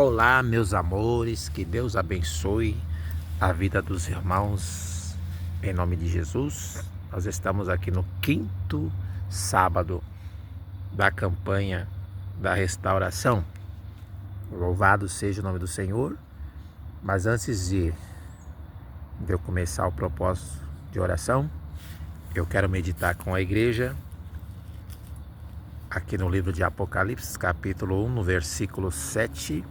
Olá, meus amores, que Deus abençoe a vida dos irmãos, em nome de Jesus. Nós estamos aqui no 5º sábado da campanha da restauração. Louvado seja o nome do Senhor. Mas antes de eu começar o propósito de oração, eu quero meditar com a igreja aqui no livro de Apocalipse, capítulo 1, no versículo 7,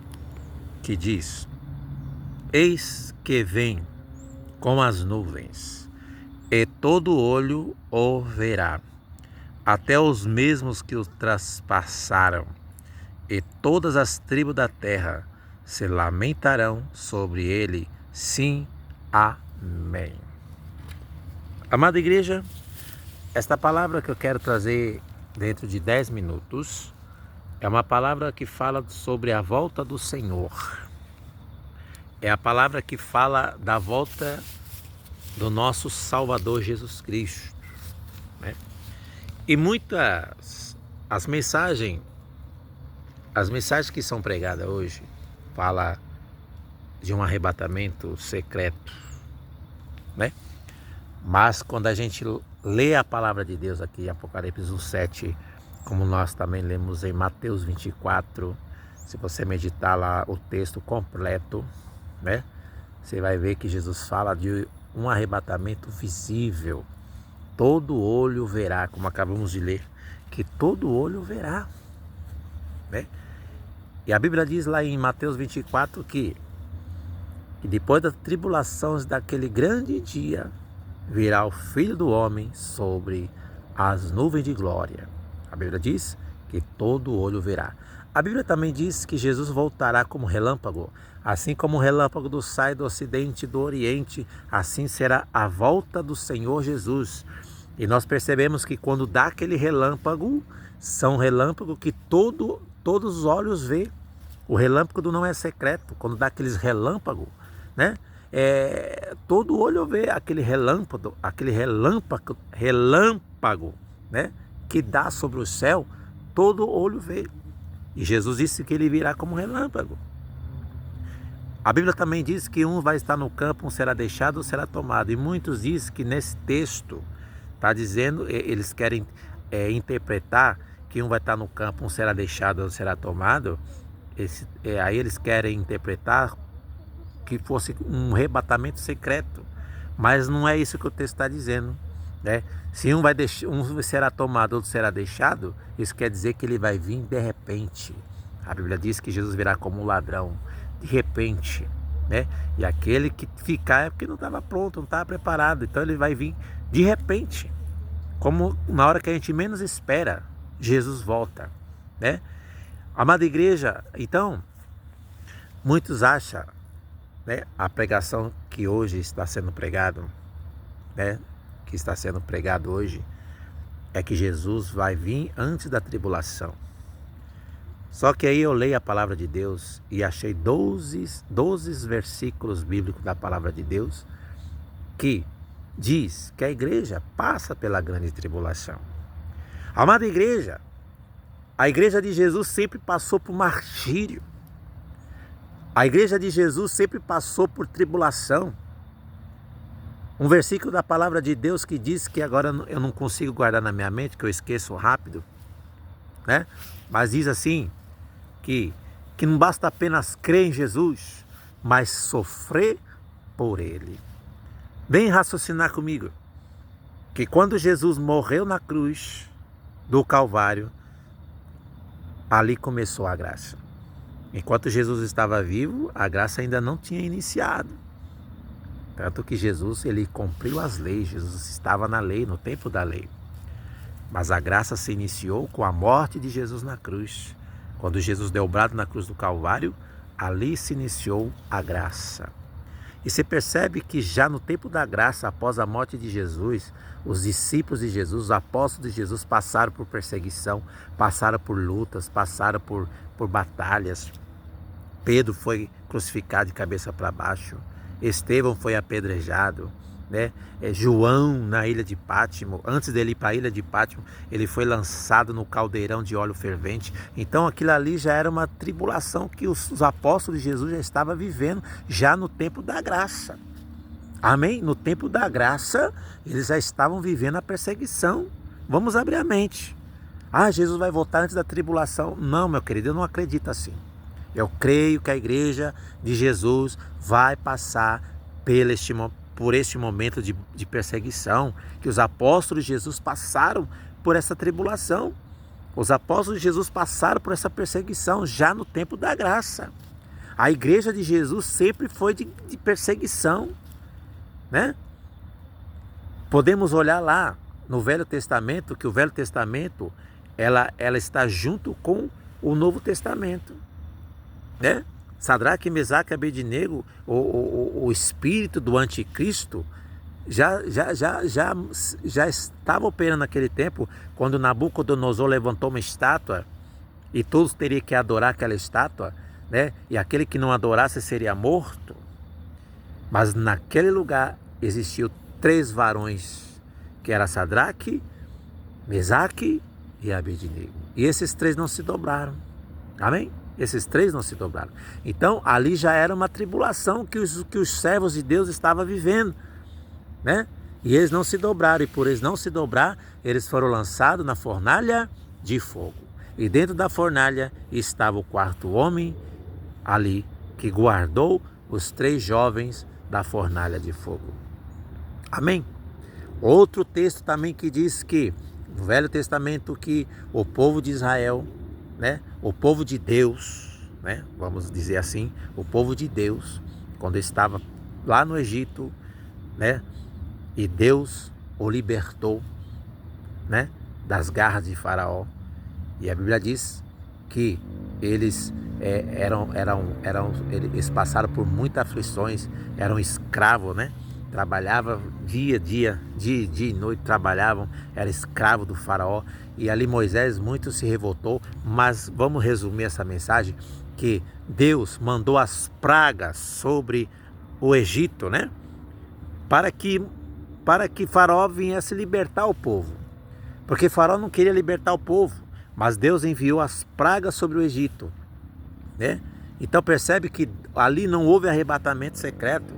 que diz: Eis que vem com as nuvens, e todo olho o verá, até os mesmos que o traspassaram, e todas as tribos da terra se lamentarão sobre ele. Sim, amém. Amada igreja, esta palavra que eu quero trazer dentro de 10 minutos é uma palavra que fala sobre a volta do Senhor. É a palavra que fala da volta do nosso Salvador Jesus Cristo, né? E muitas as mensagens que são pregadas hoje fala de um arrebatamento secreto, né? Mas quando a gente lê a palavra de Deus aqui em Apocalipse 1:7, como nós também lemos em Mateus 24, se você meditar lá o texto completo, né, você vai ver que Jesus fala de um arrebatamento visível. Todo olho verá, como acabamos de ler, que todo olho verá, né? E a Bíblia diz lá em Mateus 24 que depois das tribulações daquele grande dia, virá o Filho do Homem sobre as nuvens de glória. A Bíblia diz que todo olho verá. A Bíblia também diz que Jesus voltará como relâmpago. Assim como o relâmpago sai do ocidente e do oriente, assim será a volta do Senhor Jesus. E nós percebemos que quando dá aquele relâmpago, são relâmpagos que todos os olhos vê. O relâmpago não é secreto. Quando dá aqueles relâmpagos, né? Todo olho vê aquele relâmpago, né, que dá sobre o céu, todo olho vê. E Jesus disse que ele virá como relâmpago. A Bíblia também diz que um vai estar no campo, um será deixado, um será tomado. E muitos dizem que nesse texto está dizendo, eles querem interpretar que um vai estar no campo, um será deixado, um será tomado. Aí eles querem interpretar que fosse um arrebatamento secreto, mas não é isso que o texto está dizendo, né? Se um será tomado, outro será deixado, isso quer dizer que ele vai vir de repente. A Bíblia diz que Jesus virá como um ladrão, de repente, né? E aquele que ficar é porque não estava pronto, não estava preparado, então ele vai vir de repente, como na hora que a gente menos espera, Jesus volta, né? Amada igreja, então, muitos acham, né, a pregação que hoje está sendo pregado, né, que está sendo pregado hoje, é que Jesus vai vir antes da tribulação. Só que aí eu leio a palavra de Deus e achei 12 versículos bíblicos da palavra de Deus que diz que a igreja passa pela grande tribulação. Amada igreja, a igreja de Jesus sempre passou por martírio. A igreja de Jesus sempre passou por tribulação. Um versículo da palavra de Deus que diz que agora eu não consigo guardar na minha mente, que eu esqueço rápido, né? Mas diz assim, que não basta apenas crer em Jesus, mas sofrer por Ele. Vem raciocinar comigo, que quando Jesus morreu na cruz do Calvário, ali começou a graça. Enquanto Jesus estava vivo, a graça ainda não tinha iniciado. Tanto que Jesus, ele cumpriu as leis, Jesus estava na lei, no tempo da lei. Mas a graça se iniciou com a morte de Jesus na cruz. Quando Jesus deu o brado na cruz do Calvário, ali se iniciou a graça. E você percebe que já no tempo da graça, após a morte de Jesus, os discípulos de Jesus, os apóstolos de Jesus passaram por perseguição, passaram por lutas, passaram por batalhas. Pedro foi crucificado de cabeça para baixo. Estevão foi apedrejado, né? João na ilha de Pátimo, antes dele ir para a ilha de Pátimo, ele foi lançado no caldeirão de óleo fervente. Então aquilo ali já era uma tribulação que os apóstolos de Jesus já estavam vivendo já no tempo da graça. Amém? No tempo da graça, eles já estavam vivendo a perseguição. Vamos abrir a mente. Jesus vai voltar antes da tribulação. Não, meu querido, eu não acredito assim. Eu creio que a igreja de Jesus vai passar por este momento de perseguição, que os apóstolos de Jesus passaram por essa tribulação. Os apóstolos de Jesus passaram por essa perseguição já no tempo da graça. A igreja de Jesus sempre foi de perseguição, né? Podemos olhar lá no Velho Testamento, que o Velho Testamento ela está junto com o Novo Testamento, né? Sadraque, Mesaque e Abednego, o espírito do anticristo já estava operando naquele tempo, quando Nabucodonosor levantou uma estátua e todos teriam que adorar aquela estátua, né? E aquele que não adorasse seria morto. Mas naquele lugar existiam 3 varões, que era Sadraque, Mesaque e Abednego. E esses 3 não se dobraram. Amém? Esses 3 não se dobraram. Então ali já era uma tribulação que os servos de Deus estavam vivendo, né? E eles não se dobraram. E por eles não se dobrar, eles foram lançados na fornalha de fogo. E dentro da fornalha estava o 4º homem ali, que guardou os 3 jovens da fornalha de fogo. Amém? Outro texto também que diz que, no Velho Testamento, que o povo de Israel, né, o povo de Deus, né, vamos dizer assim, o povo de Deus, quando estava lá no Egito, né, e Deus o libertou, né, das garras de Faraó. E a Bíblia diz que eles eles passaram por muitas aflições, eram escravos, né? Trabalhavam dia e noite trabalhavam, era escravo do Faraó. E ali Moisés muito se revoltou, mas vamos resumir essa mensagem, que Deus mandou as pragas sobre o Egito, né? Para que Faraó viesse libertar o povo. Porque Faraó não queria libertar o povo, mas Deus enviou as pragas sobre o Egito, né? Então percebe que ali não houve arrebatamento secreto.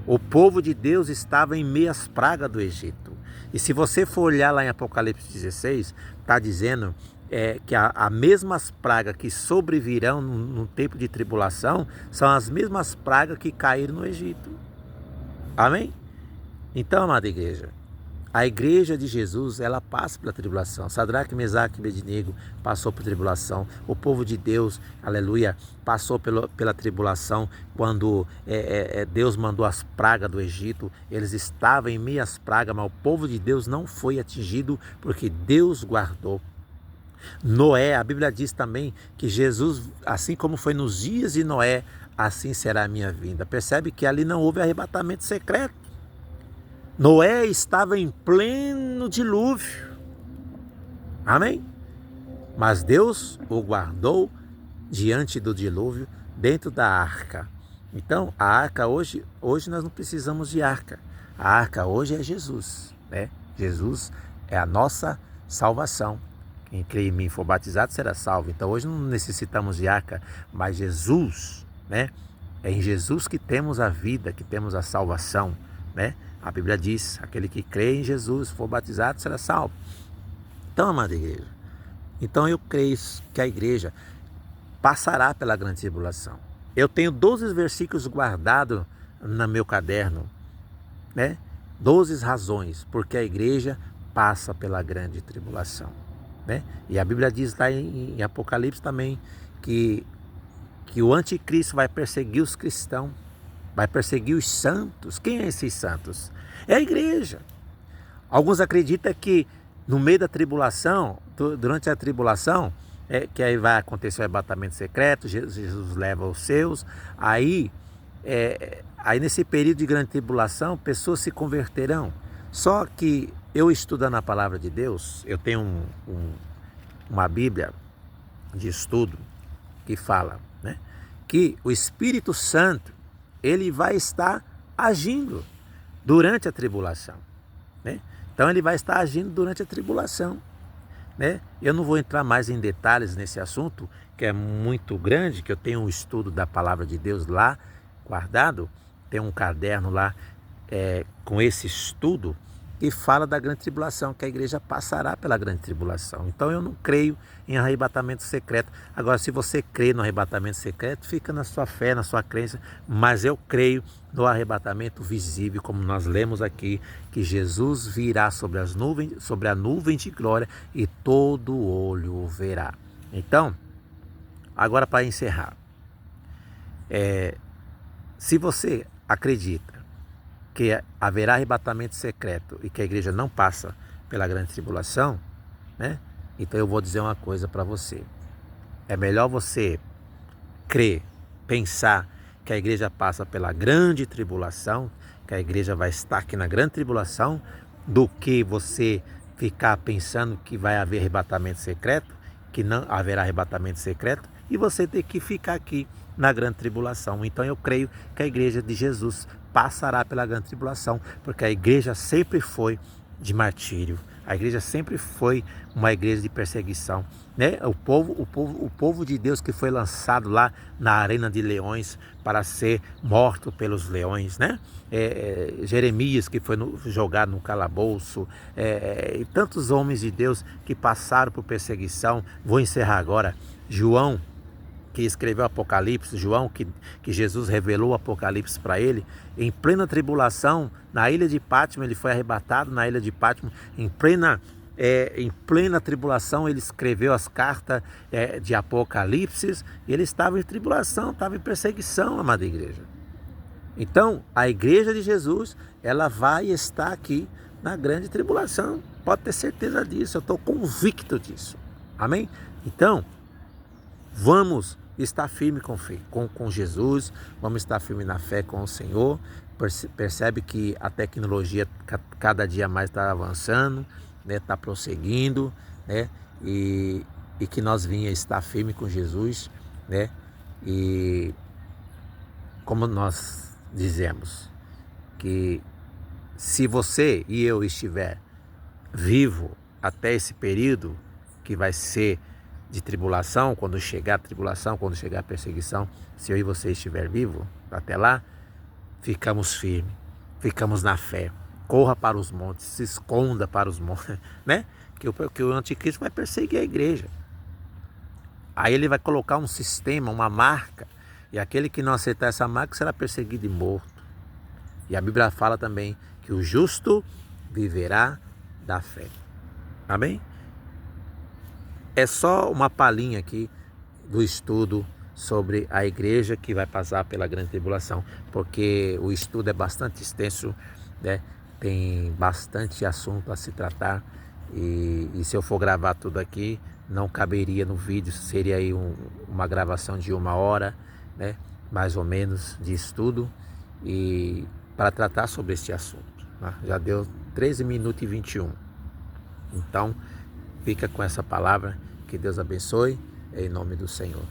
O povo de Deus estava em meio às pragas do Egito. E se você for olhar lá em Apocalipse 16, está dizendo que as mesmas pragas que sobrevirão no tempo de tribulação são as mesmas pragas que caíram no Egito. Amém? Então, amada igreja, a igreja de Jesus, ela passa pela tribulação. Sadraque, Mesaque e Abednego passou por tribulação. O povo de Deus, aleluia, passou pela tribulação quando Deus mandou as pragas do Egito. Eles estavam em meio às pragas, mas o povo de Deus não foi atingido porque Deus guardou. Noé, a Bíblia diz também que Jesus, assim como foi nos dias de Noé, assim será a minha vinda. Percebe que ali não houve arrebatamento secreto. Noé estava em pleno dilúvio. Amém? Mas Deus o guardou diante do dilúvio dentro da arca. Então, a arca hoje nós não precisamos de arca. A arca hoje é Jesus, né? Jesus é a nossa salvação. Quem crê em mim e for batizado será salvo. Então, hoje não necessitamos de arca, mas Jesus, né? É em Jesus que temos a vida, que temos a salvação, né? A Bíblia diz, aquele que crê em Jesus, for batizado, será salvo. Então, amada igreja, então eu creio que a igreja passará pela grande tribulação. Eu tenho 12 versículos guardados no meu caderno, né? 12 razões porque a igreja passa pela grande tribulação, né? E a Bíblia diz lá em Apocalipse também que o anticristo vai perseguir os cristãos, vai perseguir os santos. Quem é esses santos? É a igreja. Alguns acreditam que no meio da tribulação, durante a tribulação, que aí vai acontecer o arrebatamento secreto, Jesus leva os seus, aí nesse período de grande tribulação, pessoas se converterão. Só que eu estudando a palavra de Deus, eu tenho uma Bíblia de estudo que fala, né, que o Espírito Santo, ele vai estar agindo durante a tribulação, né? Então ele vai estar agindo durante a tribulação, né? Eu não vou entrar mais em detalhes nesse assunto, que é muito grande, que eu tenho um estudo da palavra de Deus lá guardado, tem um caderno lá com esse estudo, e fala da grande tribulação, que a igreja passará pela grande tribulação. Então eu não creio em arrebatamento secreto. Agora, se você crê no arrebatamento secreto, fica na sua fé, na sua crença, mas eu creio no arrebatamento visível, como nós lemos aqui, que Jesus virá sobre as nuvens, sobre a nuvem de glória, e todo olho o verá. Então, agora para encerrar, se você acredita que haverá arrebatamento secreto e que a igreja não passa pela grande tribulação, né? Então eu vou dizer uma coisa para você. É melhor você crer, pensar que a igreja passa pela grande tribulação, que a igreja vai estar aqui na grande tribulação, do que você ficar pensando que vai haver arrebatamento secreto, que não haverá arrebatamento secreto, e você ter que ficar aqui na grande tribulação. Então eu creio que a igreja de Jesus passará pela grande tribulação, porque a igreja sempre foi de martírio, a igreja sempre foi uma igreja de perseguição, né? O povo de Deus que foi lançado lá na arena de leões para ser morto pelos leões, né? Jeremias que foi jogado no calabouço, e tantos homens de Deus que passaram por perseguição. Vou encerrar agora. João, que escreveu o Apocalipse, João, que Jesus revelou o Apocalipse para ele, em plena tribulação, na ilha de Pátimo, ele foi arrebatado na ilha de Pátimo, em plena tribulação, ele escreveu as cartas de Apocalipse, e ele estava em tribulação, estava em perseguição, amada igreja. Então, a igreja de Jesus, ela vai estar aqui na grande tribulação, pode ter certeza disso, eu estou convicto disso, amém? Então, vamos estar firme com Jesus, vamos estar firme na fé com o Senhor. Percebe que a tecnologia cada dia mais está avançando, né? Está prosseguindo, né? E que nós venhamos estar firme com Jesus, né? E como nós dizemos, que se você e eu estiver vivo até esse período que vai ser de tribulação, quando chegar a tribulação, quando chegar a perseguição, se eu e você estiver vivo até lá, ficamos firmes, ficamos na fé, corra para os montes, se esconda para os montes, né? Que o anticristo vai perseguir a igreja. Aí ele vai colocar um sistema, uma marca, e aquele que não aceitar essa marca será perseguido e morto. E a Bíblia fala também que o justo viverá da fé. Amém? É só uma palhinha aqui do estudo sobre a igreja que vai passar pela grande tribulação, porque o estudo é bastante extenso, né? Tem bastante assunto a se tratar, e se eu for gravar tudo aqui, não caberia no vídeo, seria aí uma gravação de 1 hora, né? Mais ou menos, de estudo, e para tratar sobre este assunto, né? Já deu 13 minutos e 21. Então, fica com essa palavra, que Deus abençoe, em nome do Senhor.